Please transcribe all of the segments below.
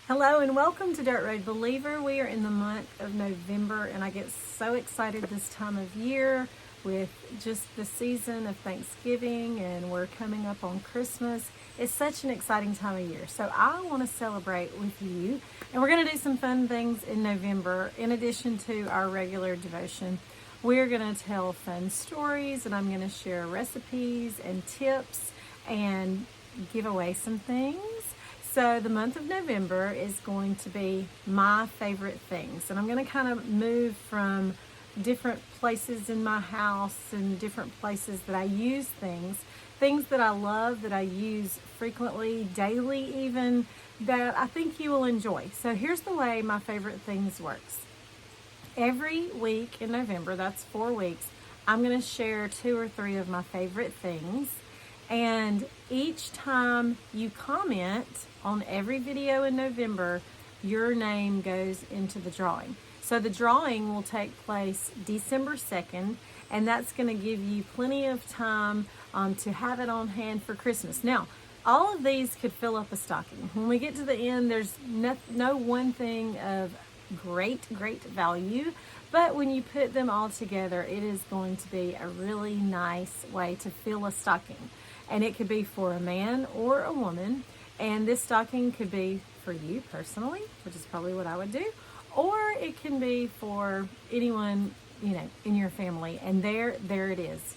Hello and welcome to Dirt Road Believer. We are in the month of November and I get so excited this time of year with just the season of Thanksgiving, and we're coming up on Christmas. It's such an exciting time of year. So I want to celebrate with you, and we're going to do some fun things in November in addition to our regular devotion. We're going to tell fun stories, and I'm going to share recipes and tips and give away some things. So the month of November is going to be my favorite things. And I'm going to kind of move from different places in my house and different places that I use things that I love, that I use frequently, daily even, that I think you will enjoy. So here's the way my favorite things works. Every week in November, that's 4 weeks, I'm going to share 2 or 3 of my favorite things. And each time you comment on every video in November, your name goes into the drawing. So the drawing will take place December 2nd, and that's going to give you plenty of time to have it on hand for Christmas. Now, all of these could fill up a stocking. When we get to the end, there's no one thing of great value, but when you put them all together, it is going to be a really nice way to fill a stocking. And it could be for a man or a woman, and this stocking could be for you personally, which is probably what I would do, or it can be for anyone, in your family. And there it is,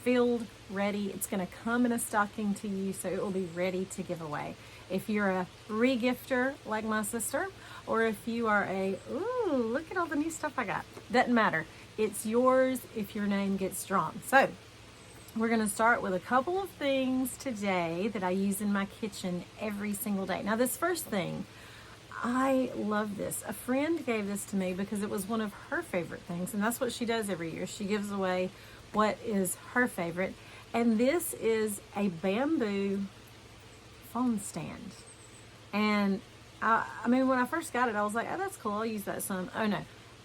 filled, ready. It's going to come in a stocking to you, so it will be ready to give away. If you're a regifter like my sister, or if you are ooh, look at all the new stuff I got. Doesn't matter. It's yours if your name gets drawn. So we're going to start with a couple of things today that I use in my kitchen every single day. Now, this first thing, I love this. A friend gave this to me because it was one of her favorite things, and that's what she does every year. She gives away what is her favorite, and this is a bamboo phone stand. And I mean, when I first got it, I was like, oh, that's cool. I'll use that some. Oh, no.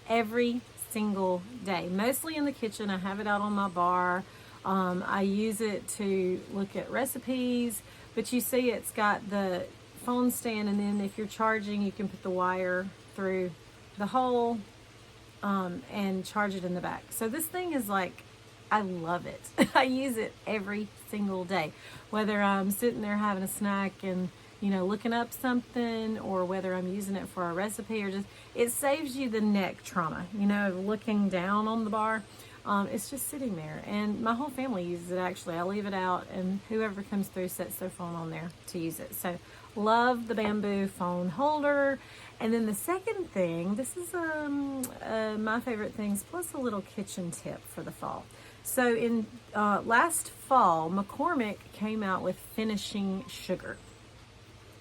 Every single day. Mostly in the kitchen. I have it out on my bar. I use it to look at recipes, but you see it's got the phone stand, and then if you're charging, you can put the wire through the hole and charge it in the back. So this thing is like, I love it. I use it every single day, whether I'm sitting there having a snack and looking up something, or whether I'm using it for a recipe, or just, it saves you the neck trauma, looking down on the bar. It's just sitting there, and my whole family uses it. Actually, I leave it out, and whoever comes through sets their phone on there to use it. So love the bamboo phone holder. And then the second thing, this is my favorite things, plus a little kitchen tip for the fall. So in last fall, McCormick came out with finishing sugar.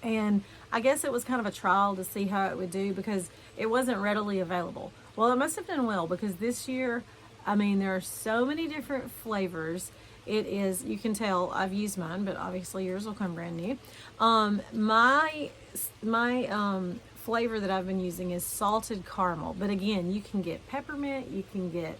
And I guess it was kind of a trial to see how it would do because it wasn't readily available. Well, it must have done well, because this year, I mean, there are so many different flavors. It is, you can tell I've used mine, but obviously yours will come brand new. My flavor that I've been using is salted caramel. But again, you can get peppermint, you can get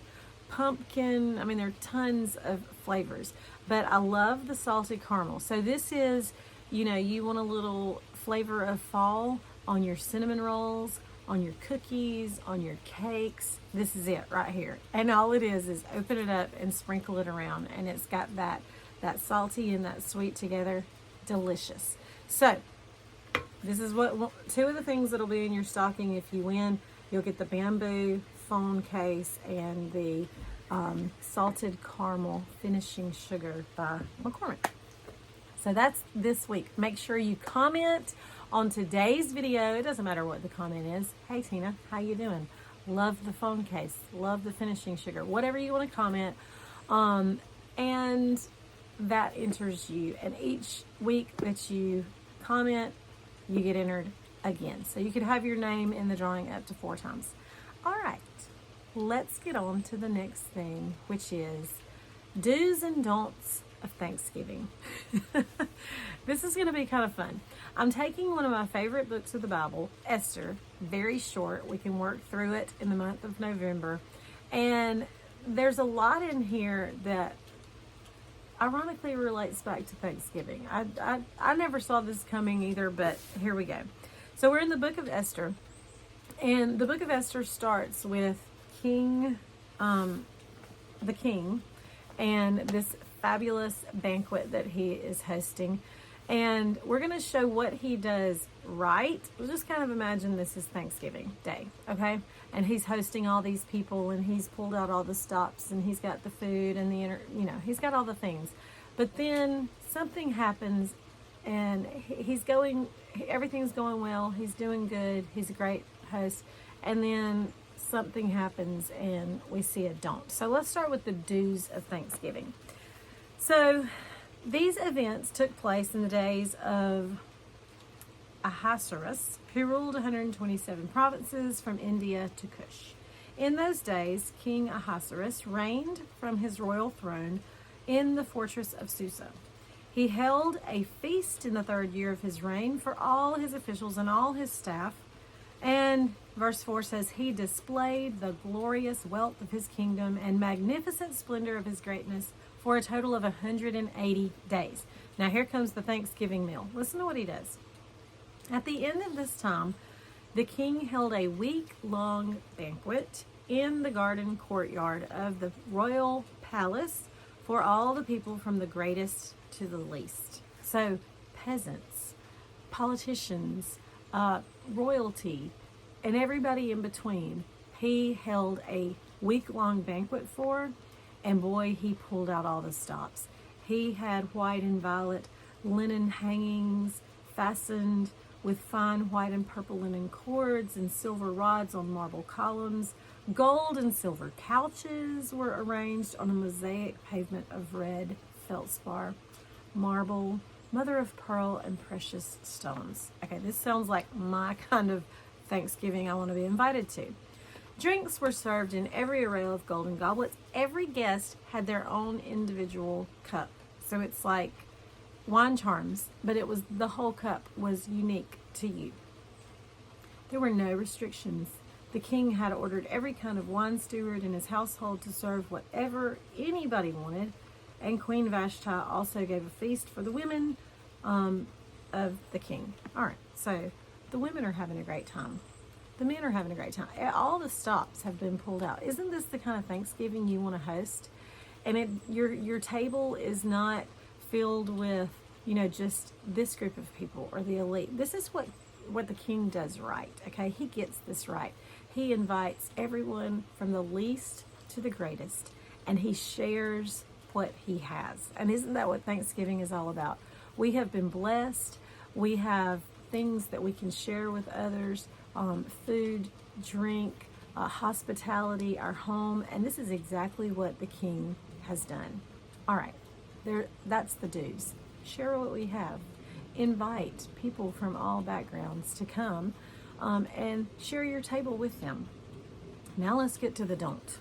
pumpkin. I mean, there are tons of flavors, but I love the salted caramel. So this is, you want a little flavor of fall on your cinnamon rolls, on your cookies, on your cakes. This is it right here. And all it is open it up and sprinkle it around, and it's got that salty and that sweet together. Delicious. So this is 2 of the things that'll be in your stocking if you win. You'll get the bamboo phone case and the salted caramel finishing sugar by McCormick. So that's this week. Make sure you comment on today's video. It doesn't matter what the comment is. Hey Tina, how you doing? Love the phone case. Love the finishing sugar. Whatever you want to comment. And that enters you. And each week that you comment, you get entered again. So you could have your name in the drawing up to 4 times. All right, let's get on to the next thing, which is do's and don'ts of Thanksgiving. This is going to be kind of fun. I'm taking one of my favorite books of the Bible, Esther, very short. We can work through it in the month of November. And there's a lot in here that ironically relates back to Thanksgiving. I never saw this coming either, but here we go. So we're in the book of Esther, and the book of Esther starts with the king, and this fabulous banquet that he is hosting. And we're going to show what he does right. We'll just kind of imagine this is Thanksgiving Day, okay? And he's hosting all these people, and he's pulled out all the stops, and he's got the food and he's got all the things. But then something happens, and everything's going well. He's doing good. He's a great host. And then something happens, and we see a don't. So let's start with the do's of Thanksgiving. So these events took place in the days of Ahasuerus, who ruled 127 provinces from India to Kush. In those days, King Ahasuerus reigned from his royal throne in the fortress of Susa. He held a feast in the 3rd year of his reign for all his officials and all his staff. And verse 4 says, he displayed the glorious wealth of his kingdom and magnificent splendor of his greatness for a total of 180 days. Now here comes the Thanksgiving meal. Listen to what he does. At the end of this time, the king held a week-long banquet in the garden courtyard of the royal palace for all the people from the greatest to the least. So peasants, politicians, royalty, and everybody in between, he held a week-long banquet for, and boy, he pulled out all the stops. He had white and violet linen hangings fastened with fine white and purple linen cords and silver rods on marble columns. Gold and silver couches were arranged on a mosaic pavement of red feldspar, marble, mother of pearl, and precious stones. Okay, this sounds like my kind of Thanksgiving I want to be invited to. Drinks were served in every array of golden goblets. Every guest had their own individual cup. So it's like wine charms, but the whole cup was unique to you. There were no restrictions. The king had ordered every kind of wine steward in his household to serve whatever anybody wanted, and Queen Vashti also gave a feast for the women of the king. All right, so the women are having a great time. The men are having a great time. All the stops have been pulled out. Isn't this the kind of Thanksgiving you want to host? And your table is not filled with, just this group of people or the elite. This is what the king does right, okay? He gets this right. He invites everyone from the least to the greatest, and he shares what he has. And isn't that what Thanksgiving is all about? We have been blessed. We have things that we can share with others, food, drink, hospitality, our home, and this is exactly what the king has done. All right, that's the do's. Share what we have. Invite people from all backgrounds to come and share your table with them. Now let's get to the don't.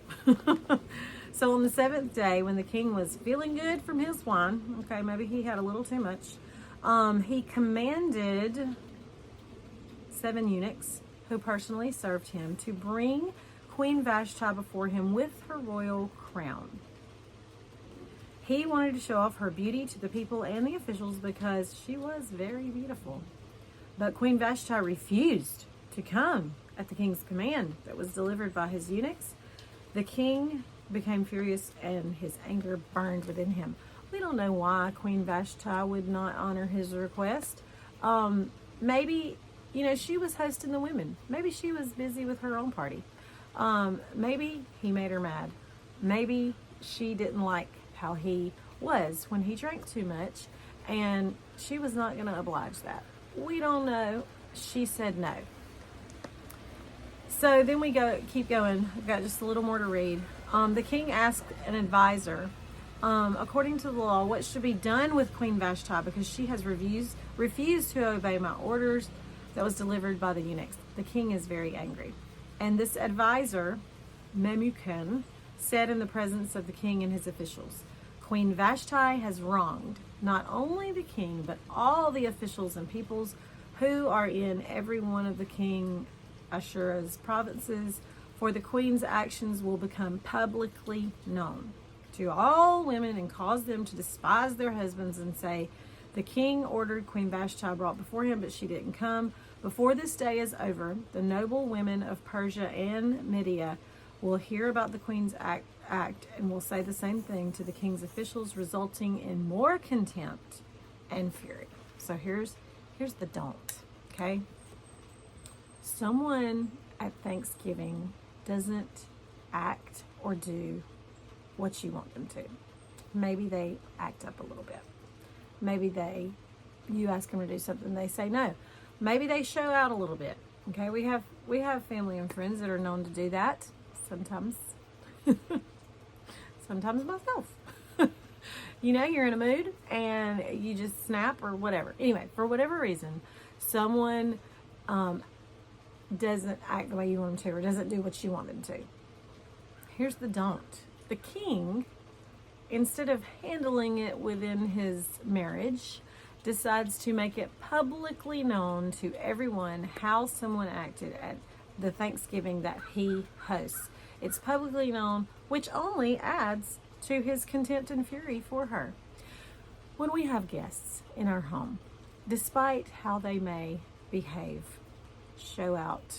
So on the 7th day, when the king was feeling good from his wine, okay, maybe he had a little too much, he commanded 7 eunuchs who personally served him to bring Queen Vashti before him with her royal crown. He wanted to show off her beauty to the people and the officials because she was very beautiful. But Queen Vashti refused to come at the king's command that was delivered by his eunuchs. The king became furious and his anger burned within him. We don't know why Queen Vashti would not honor his request. Maybe, she was hosting the women. Maybe she was busy with her own party. Maybe he made her mad. Maybe she didn't like how he was when he drank too much, and she was not going to oblige that. We don't know. She said no. So then we keep going. I've got just a little more to read. The king asked an advisor, according to the law, what should be done with Queen Vashti because she has refused to obey my orders that was delivered by the eunuchs. The king is very angry. And this advisor, Memucan, said in the presence of the king and his officials, Queen Vashti has wronged not only the king, but all the officials and peoples who are in every one of the king Ahasuerus' provinces, for the queen's actions will become publicly known to all women and cause them to despise their husbands and say, the king ordered Queen Vashti brought before him, but she didn't come. Before this day is over, the noble women of Persia and Media will hear about the queen's act and will say the same thing to the king's officials, resulting in more contempt and fury. So here's the don't, okay? Someone at Thanksgiving doesn't act or do what you want them to. Maybe they act up a little bit. Maybe you ask them to do something, they say no. Maybe they show out a little bit. Okay, we have family and friends that are known to do that. Sometimes, sometimes myself. You're in a mood and you just snap or whatever. Anyway, for whatever reason, someone doesn't act the way you want them to, or doesn't do what you want them to. Here's the don't. The king, instead of handling it within his marriage, decides to make it publicly known to everyone how someone acted at the Thanksgiving that he hosts. It's publicly known, which only adds to his contempt and fury for her. When we have guests in our home, despite how they may behave, show out,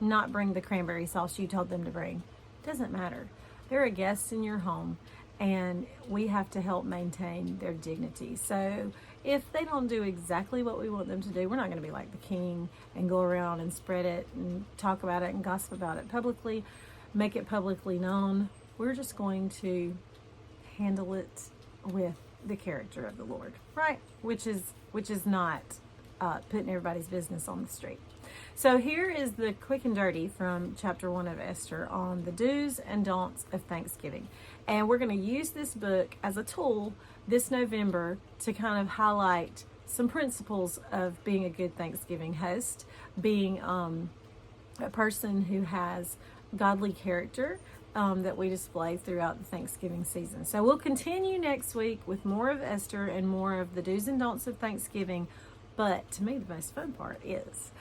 not bring the cranberry sauce you told them to bring, doesn't matter. They're a guest in your home, and we have to help maintain their dignity. So if they don't do exactly what we want them to do, we're not going to be like the king and go around and spread it and talk about it and gossip about it publicly, make it publicly known. We're just going to handle it with the character of the Lord, right? Which is not putting everybody's business on the street. So here is the quick and dirty from chapter 1 of Esther on the do's and don'ts of Thanksgiving. And we're going to use this book as a tool this November to kind of highlight some principles of being a good Thanksgiving host, being a person who has godly character that we display throughout the Thanksgiving season. So we'll continue next week with more of Esther and more of the do's and don'ts of Thanksgiving. But to me, the most fun part is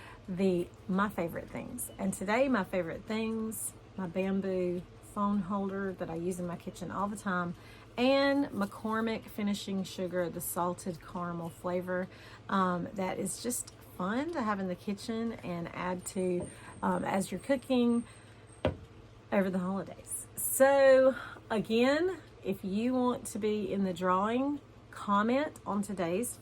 my favorite things. And today, my favorite things, my bamboo phone holder that I use in my kitchen all the time, and McCormick finishing sugar, the salted caramel flavor. That is just fun to have in the kitchen and add to as you're cooking over the holidays. So again, if you want to be in the drawing, comment on today's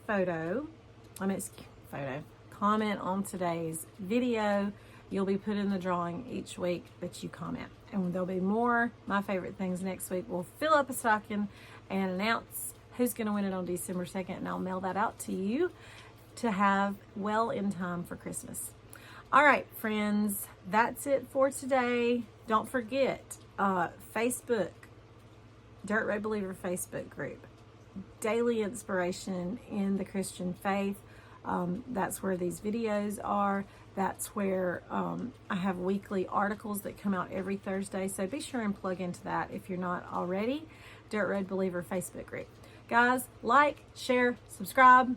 comment on today's video. You'll be put in the drawing each week that you comment. And there'll be more My Favorite Things next week. We'll fill up a stocking and announce who's going to win it on December 2nd. And I'll mail that out to you to have well in time for Christmas. All right, friends, that's it for today. Don't forget, Facebook, Dirt Road Believer Facebook group. Daily inspiration in the Christian faith. That's where these videos are. That's where I have weekly articles that come out every Thursday. So be sure and plug into that if you're not already. Dirt Road Believer Facebook group. Guys, like, share, subscribe,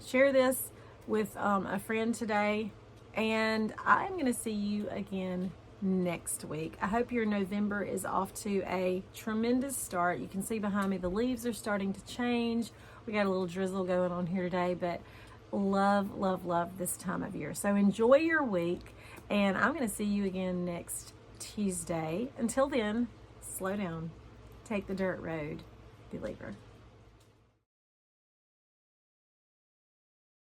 share this with a friend today. And I'm going to see you again next week. I hope your November is off to a tremendous start. You can see behind me the leaves are starting to change. We got a little drizzle going on here today, but love, love, love this time of year. So enjoy your week, and I'm going to see you again next Tuesday. Until then, slow down. Take the dirt road, believer.